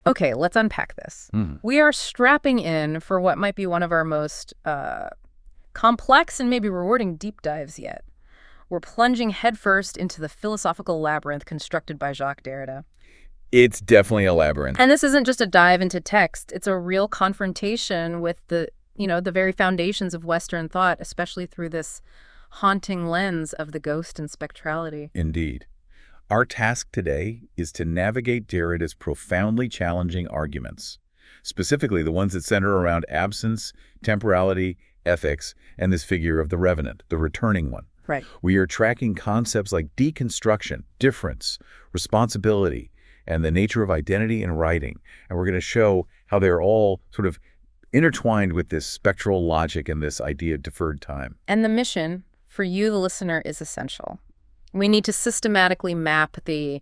Okay, let's unpack this. We are strapping in for what might be one of our most complex and maybe rewarding deep dives yet. We're plunging headfirst into the philosophical labyrinth constructed by Jacques Derrida. It's definitely a labyrinth. And this isn't just a dive into text. It's a real confrontation with the very foundations of Western thought, especially through this haunting lens of the ghost and spectrality. Indeed. Our task today is to navigate Derrida's profoundly challenging arguments, specifically the ones that center around absence, temporality, ethics, and this figure of the revenant, the returning one. Right. We are tracking concepts like deconstruction, difference, responsibility, and the nature of identity in writing. And we're going to show how they're all sort of intertwined with this spectral logic and this idea of deferred time. And the mission for you, the listener, is essential. We need to systematically map the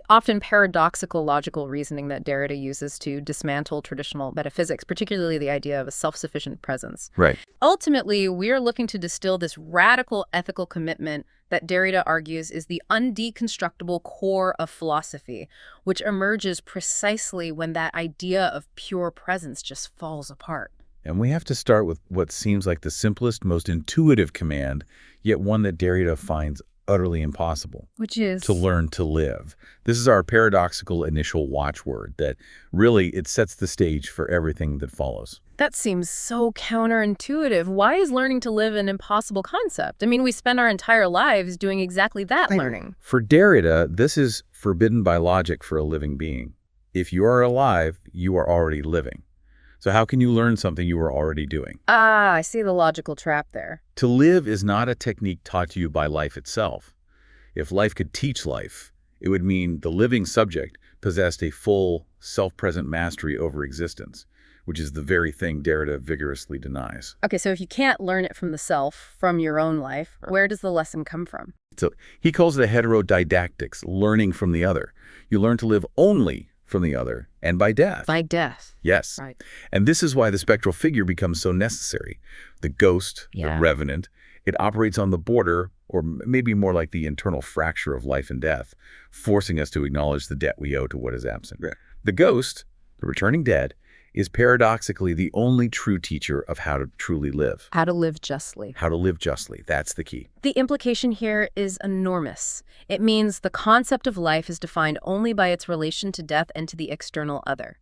often paradoxical logical reasoning that Derrida uses to dismantle traditional metaphysics, particularly the idea of a self-sufficient presence. Right. Ultimately, we are looking to distill this radical ethical commitment that Derrida argues is the undeconstructible core of philosophy, which emerges precisely when that idea of pure presence just falls apart. And we have to start with what seems like the simplest, most intuitive command, yet one that Derrida finds utterly impossible. Which is? To learn to live. This is our paradoxical initial watchword that really it sets the stage for everything that follows. That seems so counterintuitive. Why is learning to live an impossible concept? I mean, we spend our entire lives doing exactly that learning. For Derrida, this is forbidden by logic for a living being. If you are alive, you are already living. So how can you learn something you are already doing? Ah, I see the logical trap there. To live is not a technique taught to you by life itself. If life could teach life, it would mean the living subject possessed a full, self-present mastery over existence, which is the very thing Derrida vigorously denies. Okay, so if you can't learn it from the self, from your own life, where does the lesson come from? So he calls it a heterodidactics, learning from the other. You learn to live only from the other, and by death. By death. Yes. Right. And this is why the spectral figure becomes so necessary. The ghost, the revenant, it operates on the border, or maybe more like the internal fracture of life and death, forcing us to acknowledge the debt we owe to what is absent. Yeah. The ghost, the returning dead, is paradoxically the only true teacher of how to truly live. How to live justly. How to live justly. That's the key. The implication here is enormous. It means the concept of life is defined only by its relation to death and to the external other.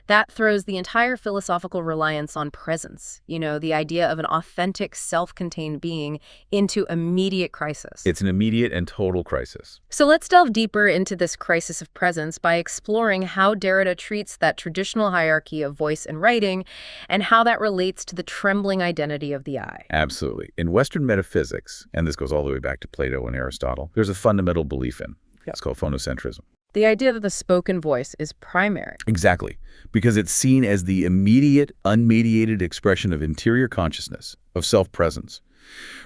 That throws the entire philosophical reliance on presence, the idea of an authentic, self-contained being, into immediate crisis. It's an immediate and total crisis. So let's delve deeper into this crisis of presence by exploring how Derrida treats that traditional hierarchy of voice and writing and how that relates to the trembling identity of the I. Absolutely. In Western metaphysics, and this goes all the way back to Plato and Aristotle, there's a fundamental belief in. It's called phonocentrism. The idea that the spoken voice is primary. Exactly, because it's seen as the immediate, unmediated expression of interior consciousness, of self-presence.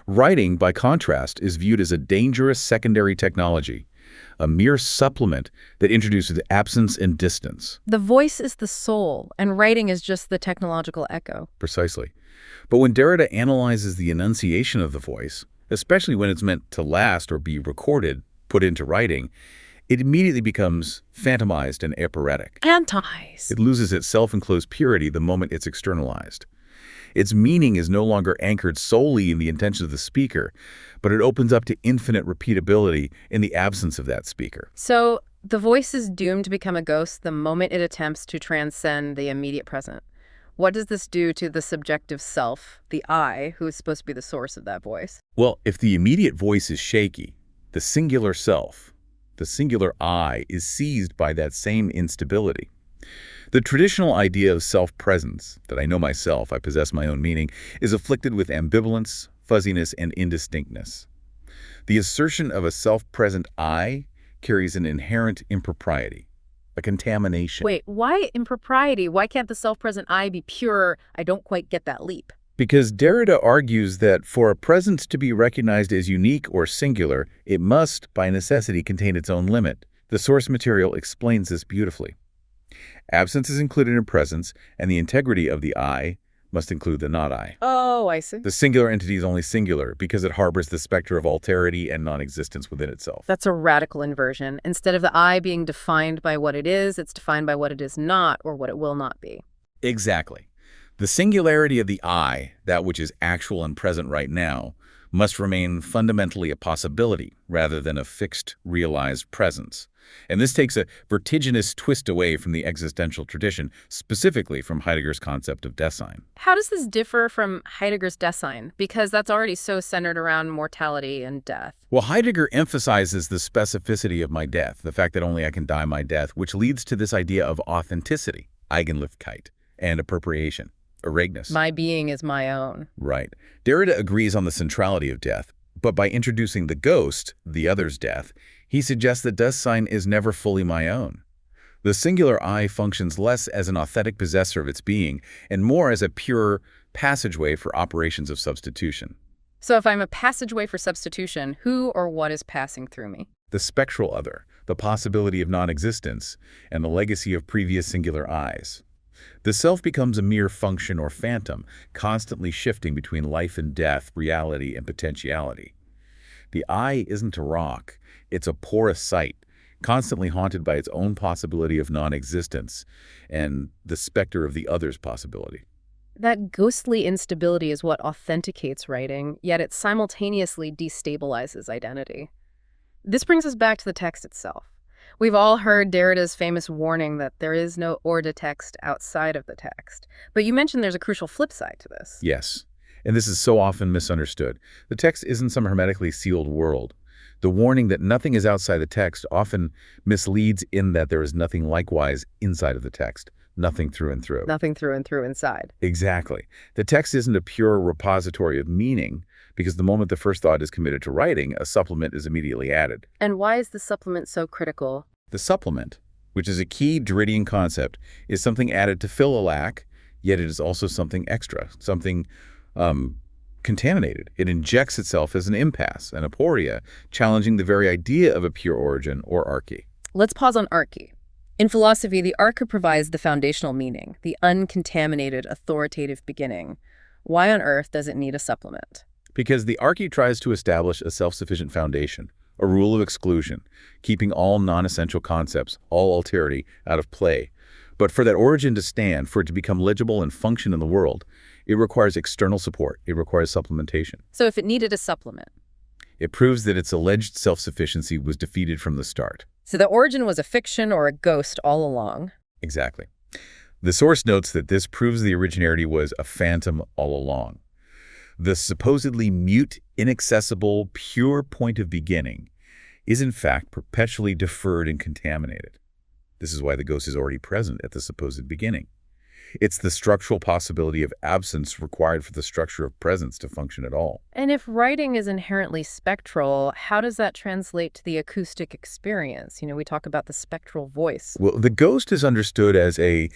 Writing, by contrast, is viewed as a dangerous secondary technology, a mere supplement that introduces absence and distance. The voice is the soul, and writing is just the technological echo. Precisely. But when Derrida analyzes the enunciation of the voice, especially when it's meant to last or be recorded, put into writing, it immediately becomes phantomized and aporetic. Antized. It loses its self-enclosed purity the moment it's externalized. Its meaning is no longer anchored solely in the intention of the speaker, but it opens up to infinite repeatability in the absence of that speaker. So the voice is doomed to become a ghost the moment it attempts to transcend the immediate present. What does this do to the subjective self, the I, who is supposed to be the source of that voice? Well, if the immediate voice is shaky, the singular self, the singular I, is seized by that same instability. The traditional idea of self-presence, that I know myself, I possess my own meaning, is afflicted with ambivalence, fuzziness, and indistinctness. The assertion of a self-present I carries an inherent impropriety, a contamination. Wait, why impropriety? Why can't the self-present I be pure? I don't quite get that leap. Because Derrida argues that for a presence to be recognized as unique or singular, it must, by necessity, contain its own limit. The source material explains this beautifully. Absence is included in presence, and the integrity of the I, must include the not I. Oh, I see. The singular entity is only singular because it harbors the specter of alterity and non-existence within itself. That's a radical inversion. Instead of the I being defined by what it is, it's defined by what it is not or what it will not be. Exactly. The singularity of the I, that which is actual and present right now, must remain fundamentally a possibility rather than a fixed, realized presence. And this takes a vertiginous twist away from the existential tradition, specifically from Heidegger's concept of Dasein. How does this differ from Heidegger's Dasein? Because that's already so centered around mortality and death. Well, Heidegger emphasizes the specificity of my death, the fact that only I can die my death, which leads to this idea of authenticity, Eigenlichkeit, and appropriation. Ereignis. My being is my own. Right. Derrida agrees on the centrality of death, but by introducing the ghost, the other's death, he suggests that Dasein is never fully my own. The singular I functions less as an authentic possessor of its being and more as a pure passageway for operations of substitution. So if I'm a passageway for substitution, who or what is passing through me? The spectral other, the possibility of non-existence, and the legacy of previous singular I's. The self becomes a mere function or phantom, constantly shifting between life and death, reality and potentiality. The I isn't a rock, it's a porous site, constantly haunted by its own possibility of non-existence and the specter of the other's possibility. That ghostly instability is what authenticates writing, yet it simultaneously destabilizes identity. This brings us back to the text itself. We've all heard Derrida's famous warning that there is no hors de text outside of the text. But you mentioned there's a crucial flip side to this. Yes, and this is so often misunderstood. The text isn't some hermetically sealed world. The warning that nothing is outside the text often misleads in that there is nothing likewise inside of the text, nothing through and through. Nothing through and through inside. Exactly. The text isn't a pure repository of meaning, because the moment the first thought is committed to writing, a supplement is immediately added. And why is the supplement so critical? The supplement, which is a key Derridian concept, is something added to fill a lack, yet it is also something extra, something contaminated. It injects itself as an impasse, an aporia, challenging the very idea of a pure origin or arche. Let's pause on arche. In philosophy, the arche provides the foundational meaning, the uncontaminated, authoritative beginning. Why on earth does it need a supplement? Because the arche tries to establish a self-sufficient foundation, a rule of exclusion, keeping all non-essential concepts, all alterity, out of play. But for that origin to stand, for it to become legible and function in the world, it requires external support. It requires supplementation. So if it needed a supplement? It proves that its alleged self-sufficiency was defeated from the start. So the origin was a fiction or a ghost all along? Exactly. The source notes that this proves the originarity was a phantom all along. The supposedly mute, inaccessible, pure point of beginning is in fact perpetually deferred and contaminated. This is why the ghost is already present at the supposed beginning. It's the structural possibility of absence required for the structure of presence to function at all. And if writing is inherently spectral, how does that translate to the acoustic experience? You know, we talk about the spectral voice. Well, the ghost is understood as a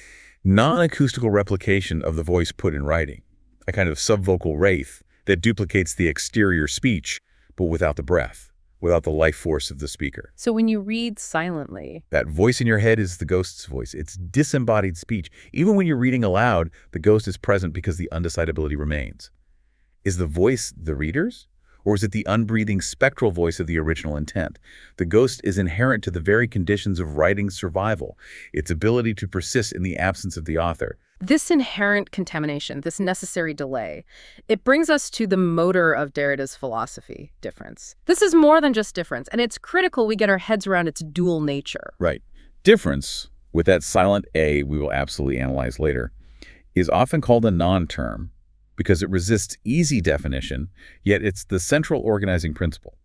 non-acoustical replication of the voice put in writing, a kind of subvocal wraith that duplicates the exterior speech, but without the breath, without the life force of the speaker. So when you read silently, that voice in your head is the ghost's voice. It's disembodied speech. Even when you're reading aloud, the ghost is present because the undecidability remains. Is the voice the reader's? Or is it the unbreathing spectral voice of the original intent? The ghost is inherent to the very conditions of writing's survival, its ability to persist in the absence of the author. this inherent contamination, this necessary delay, it brings us to the motor of Derrida's philosophy, difference. This is more than just difference, and it's critical we get our heads around its dual nature. Right. Difference, with that silent A we will absolutely analyze later, is often called a non-term because it resists easy definition, yet it's the central organizing principle.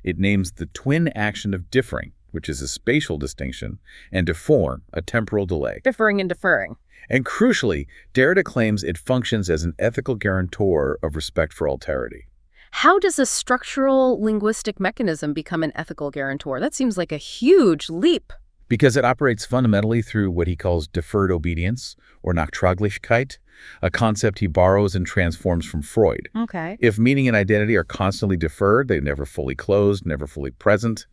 It names the twin action of differing, which is a spatial distinction, and defer, a temporal delay. Differing and deferring. And crucially, Derrida claims it functions as an ethical guarantor of respect for alterity. How does a structural linguistic mechanism become an ethical guarantor? That seems like a huge leap. Because it operates fundamentally through what he calls deferred obedience, or Nachtraglichkeit, a concept he borrows and transforms from Freud. Okay. If meaning and identity are constantly deferred, they're never fully closed, never fully present,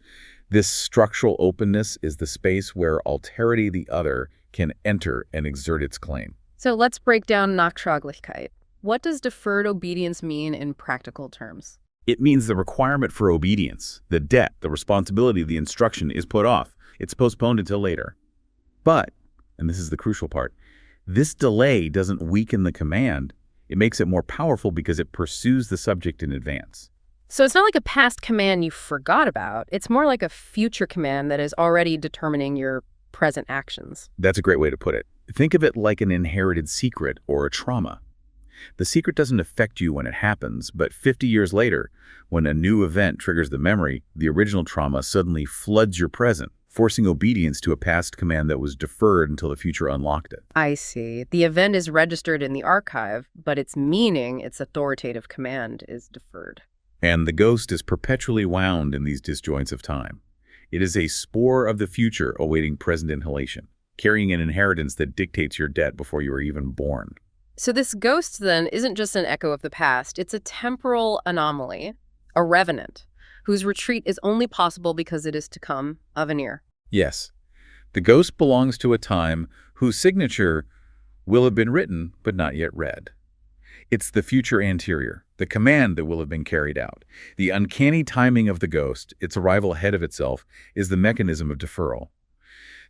this structural openness is the space where alterity, the other, can enter and exert its claim. So let's break down Nachtraglichkeit. What does deferred obedience mean in practical terms? It means the requirement for obedience, the debt, the responsibility of the instruction is put off. It's postponed until later. But, and this is the crucial part, this delay doesn't weaken the command. It makes it more powerful because it pursues the subject in advance. So it's not like a past command you forgot about. It's more like a future command that is already determining your present actions. That's a great way to put it. Think of it like an inherited secret or a trauma. The secret doesn't affect you when it happens, but 50 years later, when a new event triggers the memory, the original trauma suddenly floods your present, forcing obedience to a past command that was deferred until the future unlocked it. I see. The event is registered in the archive, but its meaning, its authoritative command, is deferred. And the ghost is perpetually wound in these disjoints of time. It is a spore of the future awaiting present inhalation, carrying an inheritance that dictates your debt before you are even born. So this ghost, then, isn't just an echo of the past. It's a temporal anomaly, a revenant, whose retreat is only possible because it is to come a veneer. Yes, the ghost belongs to a time whose signature will have been written but not yet read. It's the future anterior, the command that will have been carried out. The uncanny timing of the ghost, its arrival ahead of itself, is the mechanism of deferral.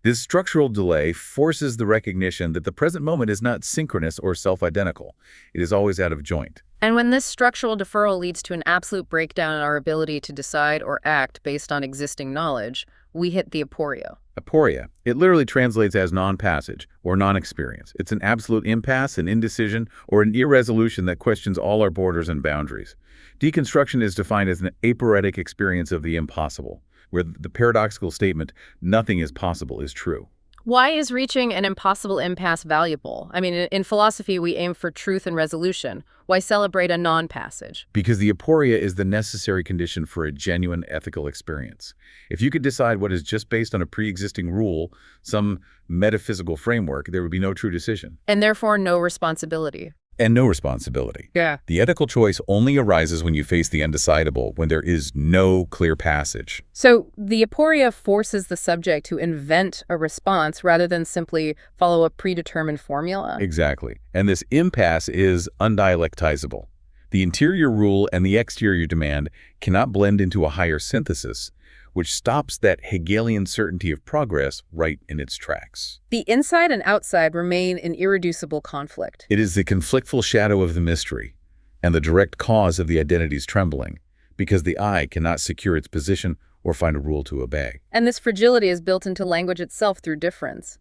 This structural delay forces the recognition that the present moment is not synchronous or self-identical. It is always out of joint. And when this structural deferral leads to an absolute breakdown in our ability to decide or act based on existing knowledge, we hit the aporia. Aporia. It literally translates as non-passage or non-experience. It's an absolute impasse, an indecision, or an irresolution that questions all our borders and boundaries. Deconstruction is defined as an aporetic experience of the impossible, where the paradoxical statement, nothing is possible, is true. Why is reaching an impossible impasse valuable? I mean, in philosophy, we aim for truth and resolution. Why celebrate a non-passage? Because the aporia is the necessary condition for a genuine ethical experience. If you could decide what is just based on a pre-existing rule, some metaphysical framework, there would be no true decision. And therefore no responsibility. And no responsibility. Yeah. The ethical choice only arises when you face the undecidable, when there is no clear passage. So the aporia forces the subject to invent a response rather than simply follow a predetermined formula. Exactly. And this impasse is undialectizable. The interior rule and the exterior demand cannot blend into a higher synthesis, which stops that Hegelian certainty of progress right in its tracks. The inside and outside remain in irreducible conflict. It is the conflictful shadow of the mystery and the direct cause of the identity's trembling, because the I cannot secure its position or find a rule to obey. And this fragility is built into language itself through difference.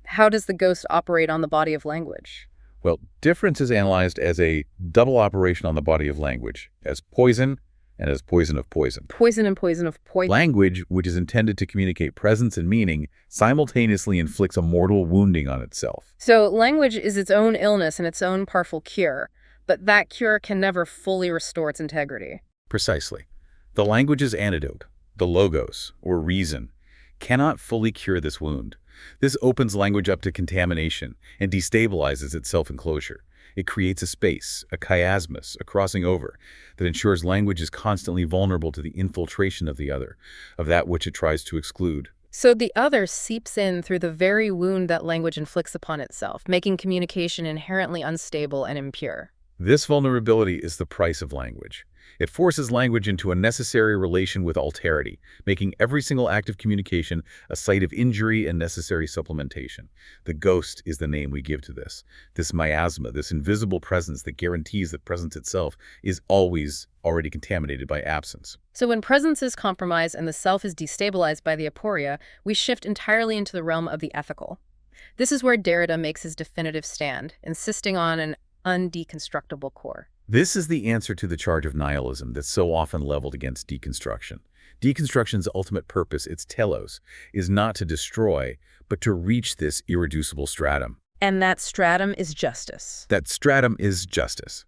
How does the ghost operate on the body of language? Well, difference is analyzed as a double operation on the body of language, as poison and as poison of poison. Poison and poison of poison. Language, which is intended to communicate presence and meaning, simultaneously inflicts a mortal wounding on itself. So language is its own illness and its own partial cure, but that cure can never fully restore its integrity. Precisely. The language's antidote, the logos, or reason, cannot fully cure this wound. This opens language up to contamination and destabilizes its self-enclosure. It creates a space, a chiasmus, a crossing over, that ensures language is constantly vulnerable to the infiltration of the other, of that which it tries to exclude. So the other seeps in through the very wound that language inflicts upon itself, making communication inherently unstable and impure. This vulnerability is the price of language. It forces language into a necessary relation with alterity, making every single act of communication a site of injury and necessary supplementation. The ghost is the name we give to this. This miasma, this invisible presence that guarantees that presence itself is always already contaminated by absence. So when presence is compromised and the self is destabilized by the aporia, we shift entirely into the realm of the ethical. This is where Derrida makes his definitive stand, insisting on an undeconstructible core. This is the answer to the charge of nihilism that's so often leveled against deconstruction. Deconstruction's ultimate purpose, its telos, is not to destroy, but to reach this irreducible stratum. And that stratum is justice. That stratum is justice.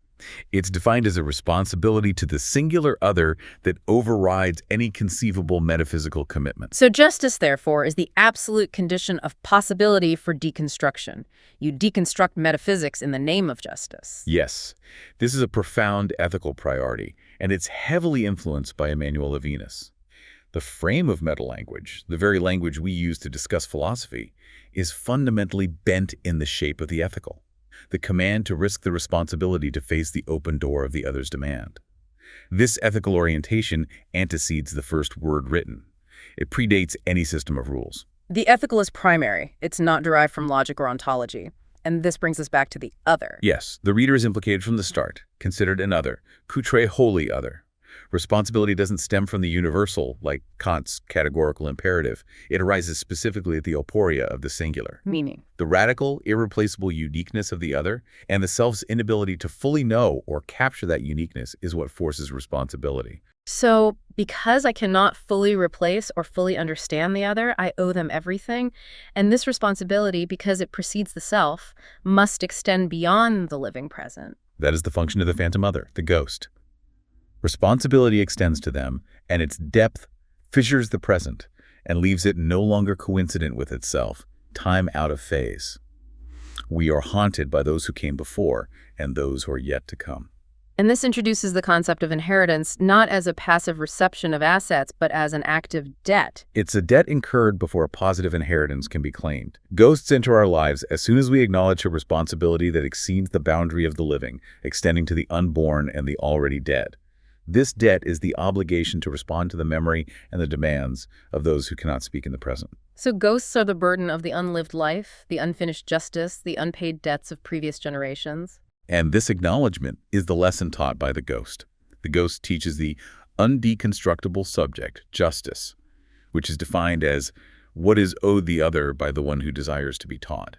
It's defined as a responsibility to the singular other that overrides any conceivable metaphysical commitment. So justice, therefore, is the absolute condition of possibility for deconstruction. You deconstruct metaphysics in the name of justice. Yes, this is a profound ethical priority, and it's heavily influenced by Emmanuel Levinas. The frame of metalanguage, the very language we use to discuss philosophy, is fundamentally bent in the shape of the ethical. the command to risk the responsibility to face the open door of the other's demand. This ethical orientation antecedes the first word written. It predates any system of rules. The ethical is primary. It's not derived from logic or ontology. And this brings us back to the other. Yes, the reader is implicated from the start, considered an other, coutre wholly other. Responsibility doesn't stem from the universal, like Kant's categorical imperative. It arises specifically at the aporia of the singular. Meaning? The radical, irreplaceable uniqueness of the other and the self's inability to fully know or capture that uniqueness is what forces responsibility. So, because I cannot fully replace or fully understand the other, I owe them everything. And this responsibility, because it precedes the self, must extend beyond the living present. That is the function of the phantom other, the ghost. Responsibility extends to them, and its depth fissures the present and leaves it no longer coincident with itself, time out of phase. We are haunted by those who came before and those who are yet to come. And this introduces the concept of inheritance not as a passive reception of assets, but as an active debt. It's a debt incurred before a positive inheritance can be claimed. Ghosts enter our lives as soon as we acknowledge a responsibility that exceeds the boundary of the living, extending to the unborn and the already dead. This debt is the obligation to respond to the memory and the demands of those who cannot speak in the present. So ghosts are the burden of the unlived life, the unfinished justice, the unpaid debts of previous generations. And this acknowledgement is the lesson taught by the ghost. The ghost teaches the undeconstructible subject, justice, which is defined as what is owed the other by the one who desires to be taught.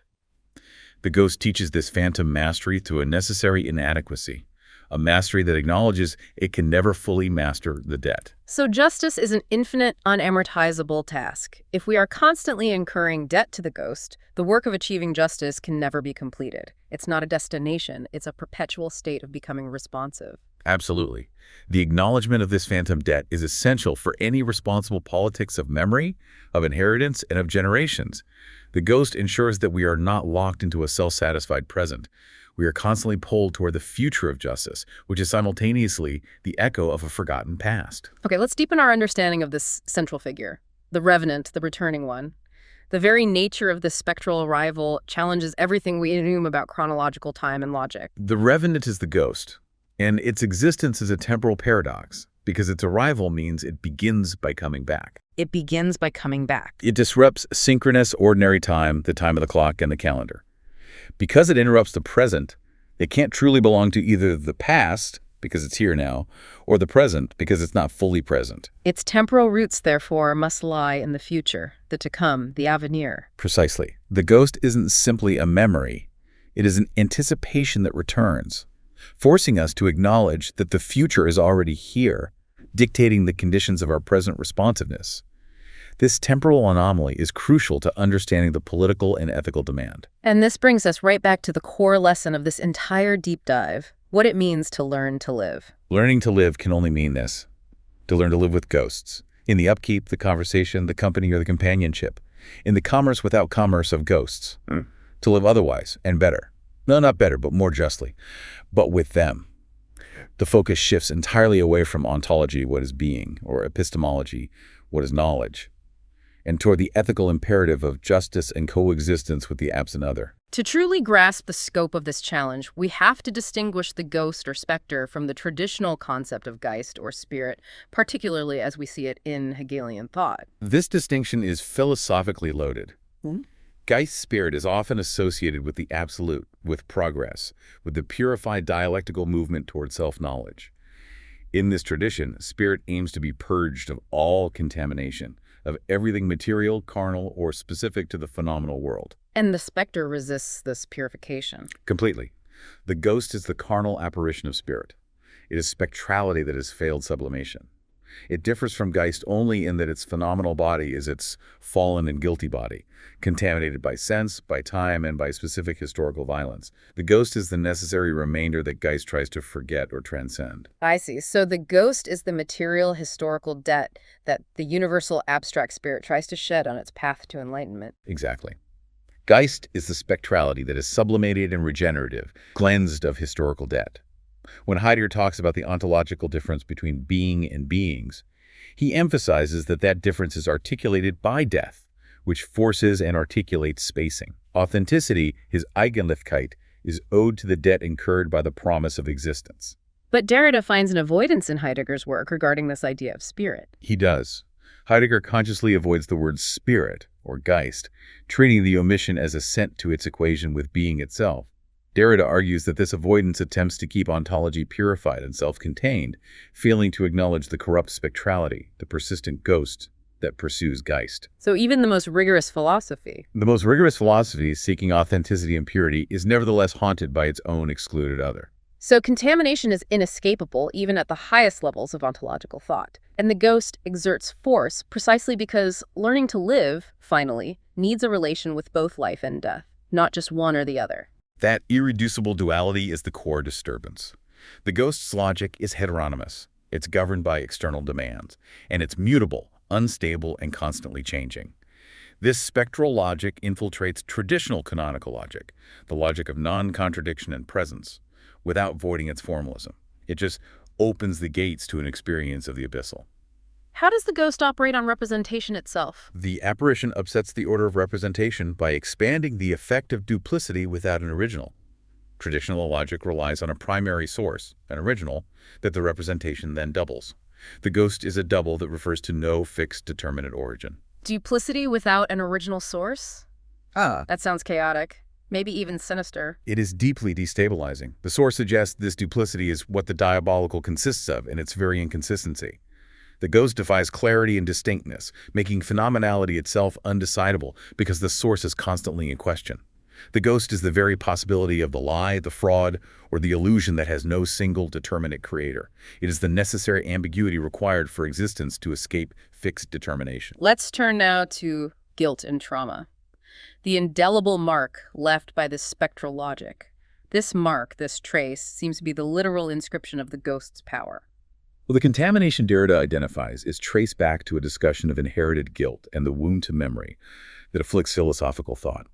The ghost teaches this phantom mastery through a necessary inadequacy, a mastery that acknowledges it can never fully master the debt. So justice is an infinite, unamortizable task. If we are constantly incurring debt to the ghost, the work of achieving justice can never be completed. It's not a destination, it's a perpetual state of becoming responsive. Absolutely. The acknowledgement of this phantom debt is essential for any responsible politics of memory, of inheritance, and of generations. The ghost ensures that we are not locked into a self-satisfied present. We are constantly pulled toward the future of justice, which is simultaneously the echo of a forgotten past. Okay, let's deepen our understanding of this central figure, the revenant, the returning one. The very nature of this spectral arrival challenges everything we assume about chronological time and logic. The revenant is the ghost, and its existence is a temporal paradox, because its arrival means it begins by coming back. It begins by coming back. It disrupts synchronous, ordinary time, the time of the clock and the calendar. Because it interrupts the present, it can't truly belong to either the past, because it's here now, or the present, because it's not fully present. Its temporal roots, therefore, must lie in the future, the to come, the avenir. Precisely. The ghost isn't simply a memory. It is an anticipation that returns, forcing us to acknowledge that the future is already here, dictating the conditions of our present responsiveness. This temporal anomaly is crucial to understanding the political and ethical demand. And this brings us right back to the core lesson of this entire deep dive, what it means to learn to live. Learning to live can only mean this: to learn to live with ghosts, in the upkeep, the conversation, the company, or the companionship, in the commerce without commerce of ghosts, to live otherwise and better. No, not better, but more justly, but with them. The focus shifts entirely away from ontology, what is being, or epistemology, what is knowledge, and toward the ethical imperative of justice and coexistence with the absent other. To truly grasp the scope of this challenge, we have to distinguish the ghost or specter from the traditional concept of Geist or spirit, particularly as we see it in Hegelian thought. This distinction is philosophically loaded. Geist spirit is often associated with the absolute, with progress, with the purified dialectical movement toward self-knowledge. In this tradition, spirit aims to be purged of all contamination, of everything material, carnal, or specific to the phenomenal world. And the specter resists this purification. Completely. The ghost is the carnal apparition of spirit. It is spectrality that has failed sublimation. It differs from Geist only in that its phenomenal body is its fallen and guilty body, contaminated by sense, by time, and by specific historical violence. The ghost is the necessary remainder that Geist tries to forget or transcend. I see. So the ghost is the material historical debt that the universal abstract spirit tries to shed on its path to enlightenment. Exactly. Geist is the spectrality that is sublimated and regenerative, cleansed of historical debt. When Heidegger talks about the ontological difference between being and beings, he emphasizes that that difference is articulated by death, which forces and articulates spacing. Authenticity, his Eigenlichkeit, is owed to the debt incurred by the promise of existence. But Derrida finds an avoidance in Heidegger's work regarding this idea of spirit. He does. Heidegger consciously avoids the word spirit, or Geist, treating the omission as assent to its equation with being itself. Derrida argues that this avoidance attempts to keep ontology purified and self-contained, failing to acknowledge the corrupt spectrality, the persistent ghost that pursues Geist. So even the most rigorous philosophy. The most rigorous philosophy, seeking authenticity and purity, is nevertheless haunted by its own excluded other. So contamination is inescapable even at the highest levels of ontological thought. And the ghost exerts force precisely because learning to live, finally, needs a relation with both life and death, not just one or the other. That irreducible duality is the core disturbance. The ghost's logic is heteronymous. It's governed by external demands, and it's mutable, unstable, and constantly changing. This spectral logic infiltrates traditional canonical logic, the logic of non-contradiction and presence, without voiding its formalism. It just opens the gates to an experience of the abyssal. How does the ghost operate on representation itself? The apparition upsets the order of representation by expanding the effect of duplicity without an original. Traditional logic relies on a primary source, an original, that the representation then doubles. The ghost is a double that refers to no fixed determinate origin. Duplicity without an original source? That sounds chaotic. Maybe even sinister. It is deeply destabilizing. The source suggests this duplicity is what the diabolical consists of in its very inconsistency. The ghost defies clarity and distinctness, making phenomenality itself undecidable because the source is constantly in question. The ghost is the very possibility of the lie, the fraud, or the illusion that has no single determinate creator. It is the necessary ambiguity required for existence to escape fixed determination. Let's turn now to guilt and trauma. The indelible mark left by this spectral logic. This mark, this trace, seems to be the literal inscription of the ghost's power. Well, the contamination Derrida identifies is traced back to a discussion of inherited guilt and the wound to memory that afflicts philosophical thought.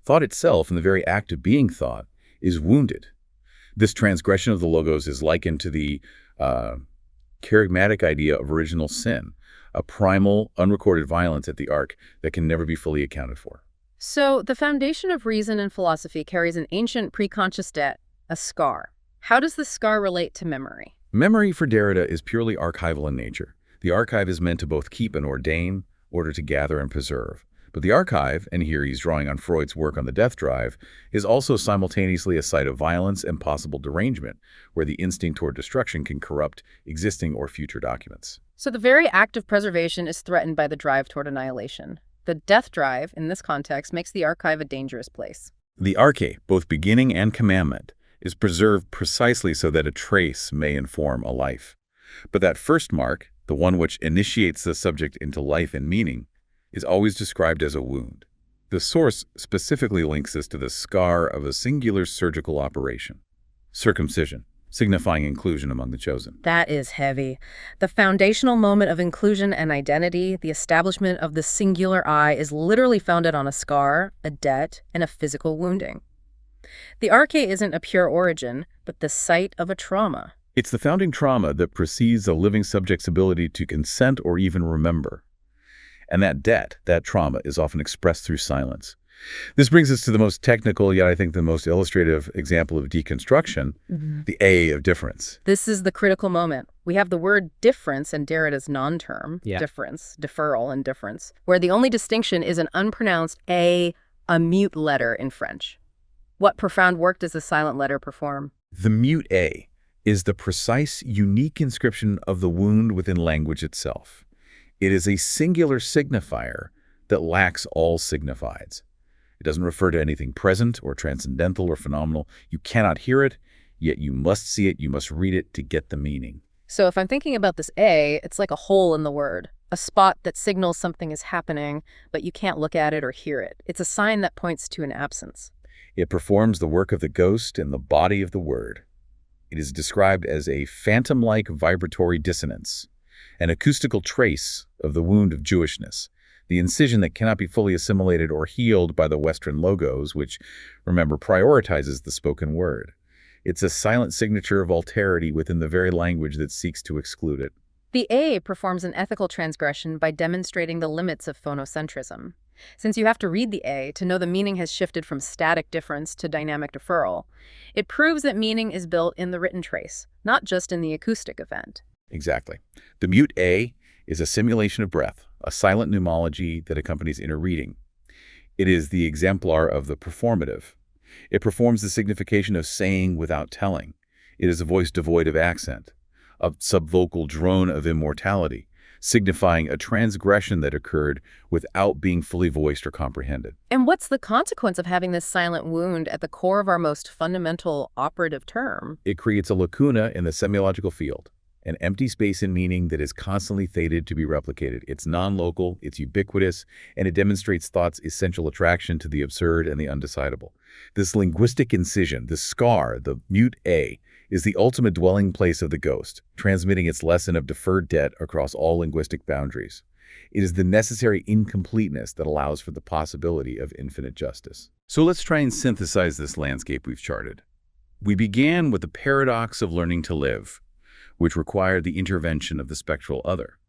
Thought itself, in the very act of being thought, is wounded. This transgression of the logos is likened to the charismatic idea of original sin, a primal, unrecorded violence at the arc that can never be fully accounted for. So the foundation of reason and philosophy carries an ancient preconscious debt, a scar. How does this scar relate to memory? Memory for Derrida is purely archival in nature. The archive is meant to both keep and ordain, order to gather and preserve. But the archive, and here he's drawing on Freud's work on the death drive, is also simultaneously a site of violence and possible derangement, where the instinct toward destruction can corrupt existing or future documents. So the very act of preservation is threatened by the drive toward annihilation. The death drive, in this context, makes the archive a dangerous place. The arche, both beginning and commandment, is preserved precisely so that a trace may inform a life. But that first mark, the one which initiates the subject into life and meaning, is always described as a wound. The source specifically links this to the scar of a singular surgical operation, circumcision, signifying inclusion among the chosen. That is heavy. The foundational moment of inclusion and identity, the establishment of the singular I, is literally founded on a scar, a debt, and a physical wounding. The arche isn't a pure origin, but the site of a trauma. It's the founding trauma that precedes a living subject's ability to consent or even remember. And that debt, that trauma, is often expressed through silence. This brings us to the most technical, yet I think the most illustrative example of deconstruction, the A of difference. This is the critical moment. We have the word difference and Derrida's non-term, difference, deferral and difference, where the only distinction is an unpronounced A, a mute letter in French. What profound work does the silent letter perform? The mute A is the precise, unique inscription of the wound within language itself. It is a singular signifier that lacks all signifieds. It doesn't refer to anything present or transcendental or phenomenal. You cannot hear it, yet you must see it, you must read it to get the meaning. So if I'm thinking about this A, it's like a hole in the word, a spot that signals something is happening, but you can't look at it or hear it. It's a sign that points to an absence. It performs the work of the ghost in the body of the word. It is described as a phantom-like vibratory dissonance, an acoustical trace of the wound of Jewishness, the incision that cannot be fully assimilated or healed by the Western logos, which, remember, prioritizes the spoken word. It's a silent signature of alterity within the very language that seeks to exclude it. The A performs an ethical transgression by demonstrating the limits of phonocentrism. Since you have to read the A to know the meaning has shifted from static difference to dynamic deferral, it proves that meaning is built in the written trace, not just in the acoustic event. Exactly. The mute A is a simulation of breath, a silent pneumology that accompanies inner reading. It is the exemplar of the performative. It performs the signification of saying without telling. It is a voice devoid of accent, a subvocal drone of immortality, signifying a transgression that occurred without being fully voiced or comprehended. And what's the consequence of having this silent wound at the core of our most fundamental operative term? It creates a lacuna in the semiological field, an empty space in meaning that is constantly fated to be replicated. It's non-local, it's ubiquitous, and it demonstrates thought's essential attraction to the absurd and the undecidable. This linguistic incision, the scar, the mute A, is the ultimate dwelling place of the ghost, transmitting its lesson of deferred debt across all linguistic boundaries. It is the necessary incompleteness that allows for the possibility of infinite justice. So let's try and synthesize this landscape we've charted. We began with the paradox of learning to live, which required the intervention of the spectral other.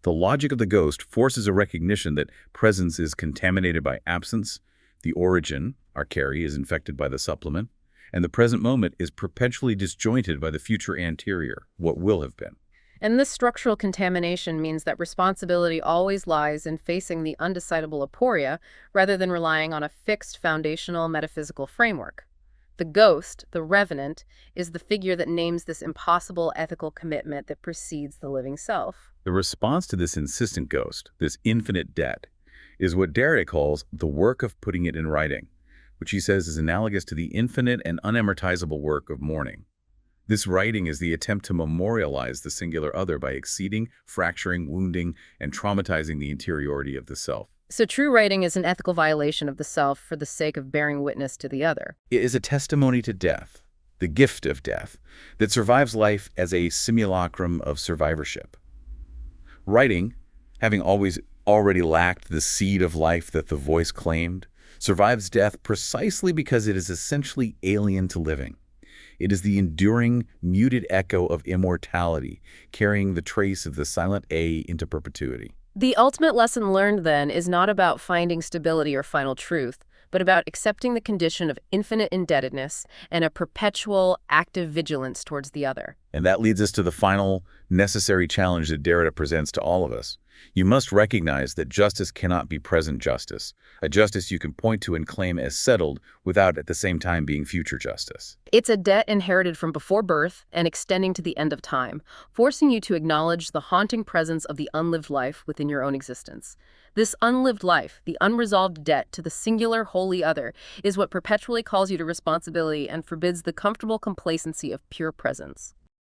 The logic of the ghost forces a recognition that presence is contaminated by absence, the origin, our carry, is infected by the supplement, and the present moment is perpetually disjointed by the future anterior, what will have been. And this structural contamination means that responsibility always lies in facing the undecidable aporia rather than relying on a fixed foundational metaphysical framework. The ghost, the revenant, is the figure that names this impossible ethical commitment that precedes the living self. The response to this insistent ghost, this infinite debt, is what Derrida calls the work of putting it in writing, which he says is analogous to the infinite and unamortizable work of mourning. This writing is the attempt to memorialize the singular other by exceeding, fracturing, wounding, and traumatizing the interiority of the self. So true writing is an ethical violation of the self for the sake of bearing witness to the other. It is a testimony to death, the gift of death, that survives life as a simulacrum of survivorship. Writing, having already lacked the seed of life that the voice claimed, survives death precisely because it is essentially alien to living. It is the enduring, muted echo of immortality, carrying the trace of the silent A into perpetuity. The ultimate lesson learned, then, is not about finding stability or final truth, but about accepting the condition of infinite indebtedness and a perpetual, active vigilance towards the other. And that leads us to the final, necessary challenge that Derrida presents to all of us. You must recognize that justice cannot be present justice, a justice you can point to and claim as settled without at the same time being future justice. It's a debt inherited from before birth and extending to the end of time, forcing you to acknowledge the haunting presence of the unlived life within your own existence. This unlived life, the unresolved debt to the singular holy other, is what perpetually calls you to responsibility and forbids the comfortable complacency of pure presence.